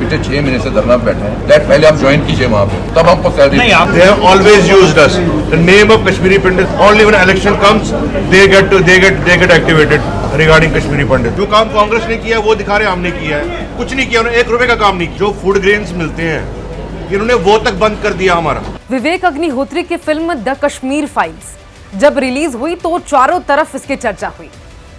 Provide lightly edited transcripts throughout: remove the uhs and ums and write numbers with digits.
पिछले 6 महीने से धरना पे बैठे हैं। दैट पहले आप ज्वाइन कीजिए वहाँ पे, तब हमको सैलरी नहीं। They have always used us. The name of Kashmiri Pandit. Only when election comes, they get activated regarding Kashmiri Pandit. जो काम कांग्रेस ने किया वो दिखा रहे हमने किया है, कुछ नहीं किया उन्होंने, 1 रुपए का काम नहीं किया। जो फूड ग्रेन्स मिलते हैं इन्होंने वो तक बंद कर दिया हमारा। विवेक अग्निहोत्री की फिल्म द कश्मीर फाइल्स जब रिलीज हुई तो चारों तरफ इसकी चर्चा हुई,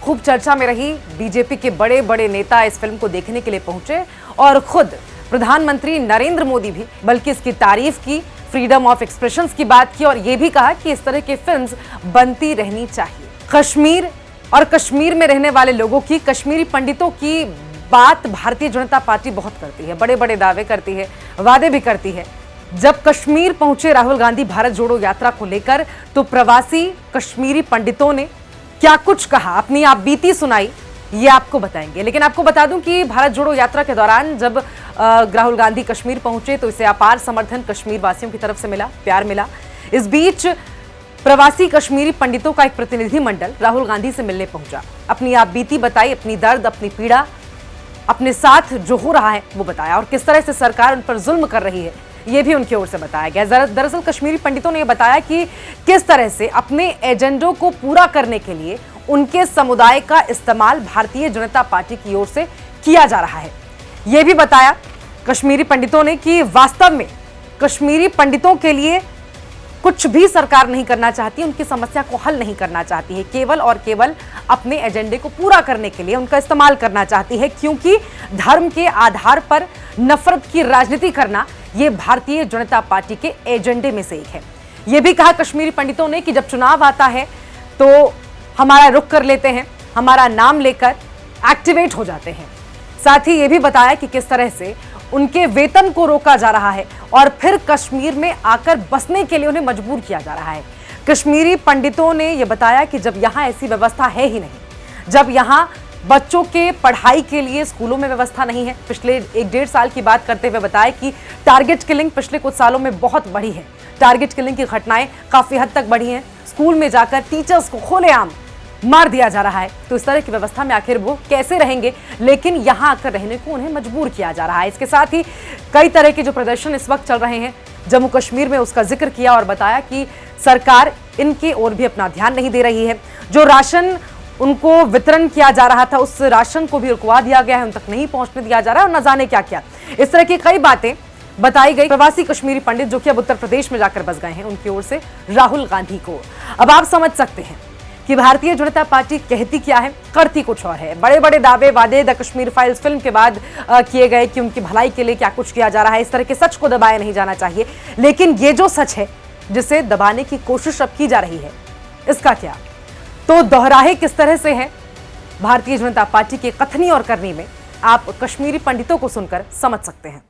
खूब चर्चा में रही। बीजेपी के बड़े बड़े नेता इस फिल्म को देखने के लिए पहुंचे और खुद प्रधानमंत्री नरेंद्र मोदी भी बल्कि इसकी तारीफ की, फ्रीडम ऑफ एक्सप्रेशंस की बात की और यह भी कहा कि इस तरह की फिल्म्स बनती रहनी चाहिए। कश्मीर और कश्मीर में रहने वाले लोगों की, कश्मीरी पंडितों की बात भारतीय जनता पार्टी बहुत करती है, बड़े बड़े दावे करती है, वादे भी करती है। जब कश्मीर पहुंचे राहुल गांधी भारत जोड़ो यात्रा को लेकर तो प्रवासी कश्मीरी पंडितों ने क्या कुछ कहा, अपनी आप बीती सुनाई, ये आपको बताएंगे। लेकिन आपको बता दूं कि भारत जोड़ो यात्रा के दौरान जब राहुल गांधी कश्मीर पहुंचे तो इसे अपार समर्थन कश्मीर वासियों की तरफ से मिला, प्यार मिला। इस बीच प्रवासी कश्मीरी पंडितों का एक प्रतिनिधिमंडल राहुल गांधी से मिलने पहुंचा, अपनी आप बीती बताई, अपनी दर्द, अपनी पीड़ा, अपने साथ जो हो रहा है वो बताया और किस तरह से सरकार उन पर जुल्म कर रही है ये भी उनकी ओर से बताया गया। दरअसल कश्मीरी पंडितों ने यह बताया कि किस तरह से अपने एजेंडों को पूरा करने के लिए उनके समुदाय का इस्तेमाल भारतीय जनता पार्टी की ओर से किया जा रहा है। यह भी बताया कश्मीरी पंडितों ने कि वास्तव में कश्मीरी पंडितों के लिए कुछ भी सरकार नहीं करना चाहती, उनकी समस्या को हल नहीं करना चाहती है, केवल और केवल अपने एजेंडे को पूरा करने के लिए उनका इस्तेमाल करना चाहती है, क्योंकि धर्म के आधार पर नफरत की राजनीति करना ये भारतीय जनता पार्टी के एजेंडे में से एक है। यह भी कहा कश्मीरी पंडितों ने कि जब चुनाव आता है तो हमारा रुख कर लेते हैं, हमारा नाम लेकर एक्टिवेट हो जाते हैं। साथ ही यह भी बताया कि किस तरह से उनके वेतन को रोका जा रहा है और फिर कश्मीर में आकर बसने के लिए उन्हें मजबूर किया जा रहा है। कश्मीरी पंडितों ने यह बताया कि जब यहाँ ऐसी व्यवस्था है ही नहीं, जब यहाँ बच्चों के पढ़ाई के लिए स्कूलों में व्यवस्था नहीं है, पिछले 1-1.5 साल की बात करते हुए बताया कि टारगेट किलिंग पिछले कुछ सालों में बहुत बढ़ी है, टारगेट किलिंग की घटनाएं काफी हद तक बढ़ी हैं, स्कूल में जाकर टीचर्स को खुलेआम मार दिया जा रहा है। तो इस तरह की व्यवस्था में आखिर वो कैसे रहेंगे, लेकिन यहाँ आकर रहने को उन्हें मजबूर किया जा रहा है। इसके साथ ही कई तरह के जो प्रदर्शन इस वक्त चल रहे हैं जम्मू कश्मीर में, उसका जिक्र किया और बताया कि सरकार इनकी ओर भी अपना ध्यान नहीं दे रही है। जो राशन उनको वितरण किया जा रहा था उस राशन को भी रुकवा दिया गया है, उन तक नहीं पहुंचने दिया जा रहा है और न जाने क्या क्या। इस तरह की कई बातें बताई गई प्रवासी कश्मीरी पंडित जो कि अब उत्तर प्रदेश में जाकर बस गए हैं, उनकी ओर से राहुल गांधी को। अब आप समझ सकते हैं कि भारतीय जनता पार्टी कहती क्या है, करती कुछ और है। बड़े बड़े दावे वादे द कश्मीर फाइल्स फिल्म के बाद किए गए कि उनकी भलाई के लिए क्या कुछ किया जा रहा है, इस तरह के सच को दबाया नहीं जाना चाहिए। लेकिन ये जो सच है जिसे दबाने की कोशिश अब की जा रही है, इसका क्या, तो दोहराहे किस तरह से है भारतीय जनता पार्टी के कथनी और करनी में, आप कश्मीरी पंडितों को सुनकर समझ सकते हैं।